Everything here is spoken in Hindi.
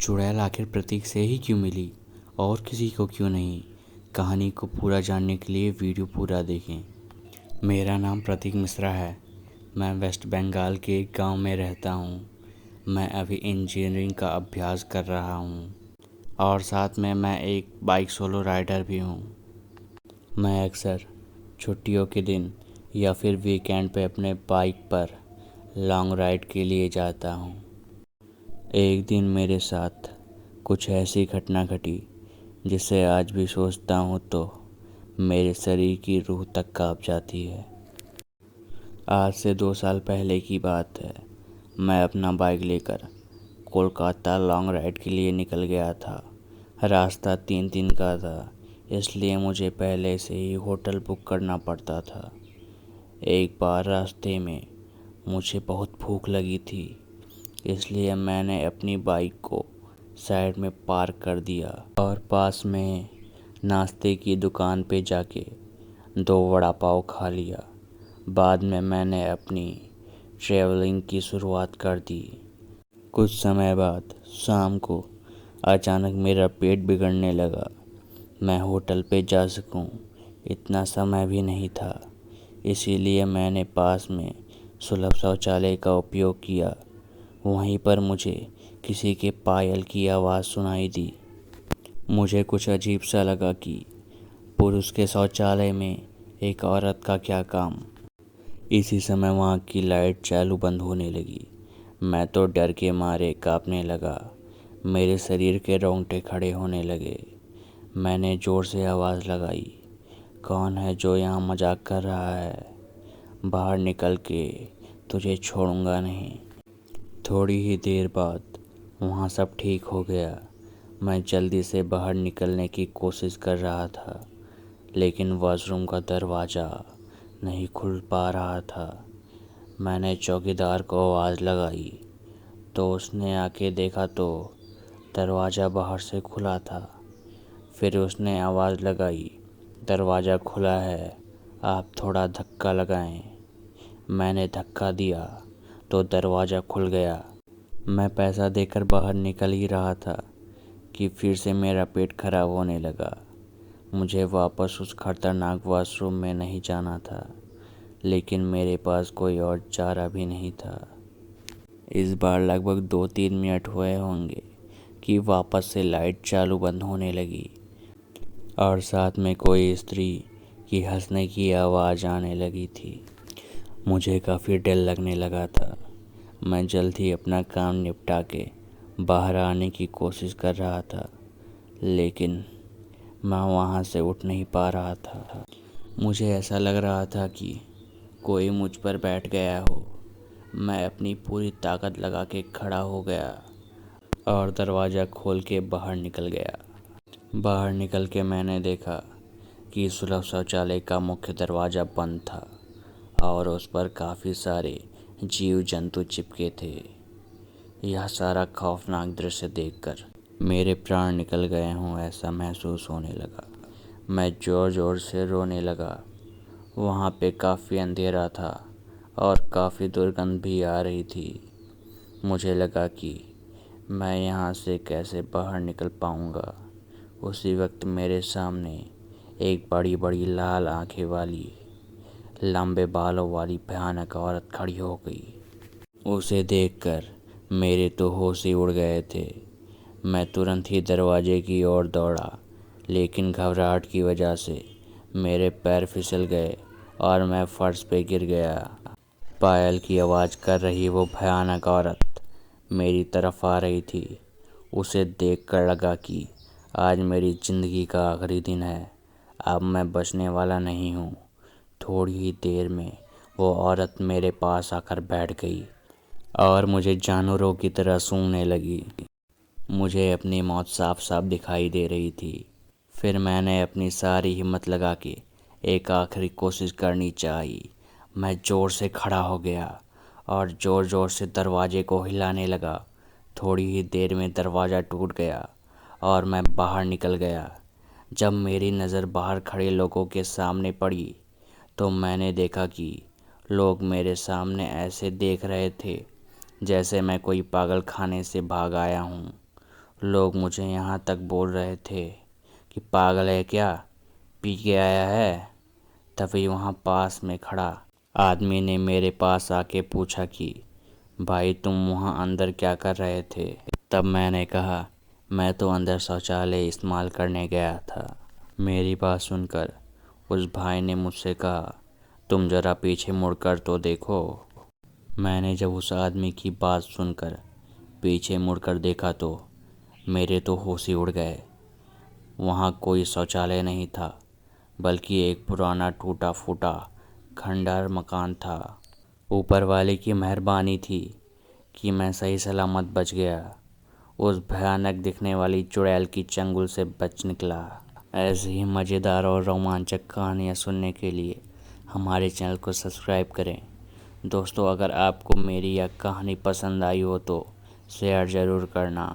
चुड़ैल आखिर प्रतीक से ही क्यों मिली और किसी को क्यों नहीं? कहानी को पूरा जानने के लिए वीडियो पूरा देखें। मेरा नाम प्रतीक मिश्रा है। मैं वेस्ट बंगाल के एक गांव में रहता हूं। मैं अभी इंजीनियरिंग का अभ्यास कर रहा हूं और साथ में मैं एक बाइक सोलो राइडर भी हूं। मैं अक्सर छुट्टियों के दिन या फिर वीकेंड पे अपने बाइक पर लॉन्ग राइड के लिए जाता हूं। एक दिन मेरे साथ कुछ ऐसी घटना घटी जिसे आज भी सोचता हूँ तो मेरे शरीर की रूह तक कांप जाती है। आज से 2 साल पहले की बात है। मैं अपना बाइक लेकर कोलकाता लॉन्ग राइड के लिए निकल गया था। रास्ता 3 दिन का था, इसलिए मुझे पहले से ही होटल बुक करना पड़ता था। एक बार रास्ते में मुझे बहुत भूख लगी थी, इसलिए मैंने अपनी बाइक को साइड में पार्क कर दिया और पास में नाश्ते की दुकान पे जाके 2 वड़ा पाव खा लिया। बाद में मैंने अपनी ट्रैवलिंग की शुरुआत कर दी। कुछ समय बाद शाम को अचानक मेरा पेट बिगड़ने लगा। मैं होटल पे जा सकूं इतना समय भी नहीं था, इसीलिए मैंने पास में सुलभ शौचालय का उपयोग किया। वहीं पर मुझे किसी के पायल की आवाज़ सुनाई दी। मुझे कुछ अजीब सा लगा कि पुरुष के शौचालय में एक औरत का क्या काम। इसी समय वहाँ की लाइट चालू बंद होने लगी। मैं तो डर के मारे कांपने लगा। मेरे शरीर के रोंगटे खड़े होने लगे। मैंने ज़ोर से आवाज़ लगाई, कौन है जो यहाँ मजाक कर रहा है? बाहर निकल के तुझे छोड़ूंगा नहीं। थोड़ी ही देर बाद वहाँ सब ठीक हो गया। मैं जल्दी से बाहर निकलने की कोशिश कर रहा था, लेकिन वॉशरूम का दरवाज़ा नहीं खुल पा रहा था। मैंने चौकीदार को आवाज़ लगाई तो उसने आके देखा तो दरवाज़ा बाहर से खुला था। फिर उसने आवाज़ लगाई, दरवाज़ा खुला है, आप थोड़ा धक्का लगाएं। मैंने धक्का दिया तो दरवाज़ा खुल गया। मैं पैसा देकर बाहर निकल ही रहा था कि फिर से मेरा पेट खराब होने लगा। मुझे वापस उस खतरनाक वॉशरूम में नहीं जाना था, लेकिन मेरे पास कोई और चारा भी नहीं था। इस बार लगभग 2-3 मिनट हुए होंगे कि वापस से लाइट चालू बंद होने लगी और साथ में कोई स्त्री की हंसने की आवाज़ आने लगी थी। मुझे काफ़ी डर लगने लगा था। मैं जल्द ही अपना काम निपटा के बाहर आने की कोशिश कर रहा था, लेकिन मैं वहाँ से उठ नहीं पा रहा था। मुझे ऐसा लग रहा था कि कोई मुझ पर बैठ गया हो। मैं अपनी पूरी ताकत लगा के खड़ा हो गया और दरवाज़ा खोल के बाहर निकल गया। बाहर निकल के मैंने देखा कि सुलभ शौचालय का मुख्य दरवाज़ा बंद था और उस पर काफ़ी सारे जीव जंतु चिपके थे। यह सारा खौफनाक दृश्य देखकर मेरे प्राण निकल गए हों ऐसा महसूस होने लगा। मैं ज़ोर ज़ोर से रोने लगा। वहाँ पे काफ़ी अंधेरा था और काफ़ी दुर्गंध भी आ रही थी। मुझे लगा कि मैं यहाँ से कैसे बाहर निकल पाऊँगा। उसी वक्त मेरे सामने एक बड़ी बड़ी लाल आँखें वाली, लंबे बालों वाली भयानक औरत खड़ी हो गई। उसे देखकर मेरे तो होश ही उड़ गए थे। मैं तुरंत ही दरवाजे की ओर दौड़ा, लेकिन घबराहट की वजह से मेरे पैर फिसल गए और मैं फर्श पे गिर गया। पायल की आवाज़ कर रही वो भयानक औरत मेरी तरफ आ रही थी। उसे देखकर लगा कि आज मेरी ज़िंदगी का आखिरी दिन है। अब मैं बचने वाला नहीं हूँ। थोड़ी ही देर में वो औरत मेरे पास आकर बैठ गई और मुझे जानवरों की तरह सूंघने लगी। मुझे अपनी मौत साफ साफ दिखाई दे रही थी। फिर मैंने अपनी सारी हिम्मत लगा के एक आखिरी कोशिश करनी चाहिए। मैं ज़ोर से खड़ा हो गया और ज़ोर ज़ोर से दरवाजे को हिलाने लगा। थोड़ी ही देर में दरवाज़ा टूट गया और मैं बाहर निकल गया। जब मेरी नज़र बाहर खड़े लोगों के सामने पड़ी तो मैंने देखा कि लोग मेरे सामने ऐसे देख रहे थे जैसे मैं कोई पागल खाने से भाग आया हूँ। लोग मुझे यहाँ तक बोल रहे थे कि पागल है क्या, पी के आया है। तभी वहाँ पास में खड़ा आदमी ने मेरे पास आके पूछा कि भाई तुम वहाँ अंदर क्या कर रहे थे। तब मैंने कहा मैं तो अंदर शौचालय इस्तेमाल करने गया था। मेरी बात सुनकर उस भाई ने मुझसे कहा तुम ज़रा पीछे मुड़कर तो देखो। मैंने जब उस आदमी की बात सुनकर पीछे मुड़कर देखा तो मेरे तो होश ही उड़ गए। वहाँ कोई शौचालय नहीं था, बल्कि एक पुराना टूटा फूटा खंडहर मकान था। ऊपर वाले की मेहरबानी थी कि मैं सही सलामत बच गया। उस भयानक दिखने वाली चुड़ैल की चंगुल से बच निकला। ऐसे ही मज़ेदार और रोमांचक कहानियाँ सुनने के लिए हमारे चैनल को सब्सक्राइब करें। दोस्तों, अगर आपको मेरी यह कहानी पसंद आई हो तो शेयर ज़रूर करना।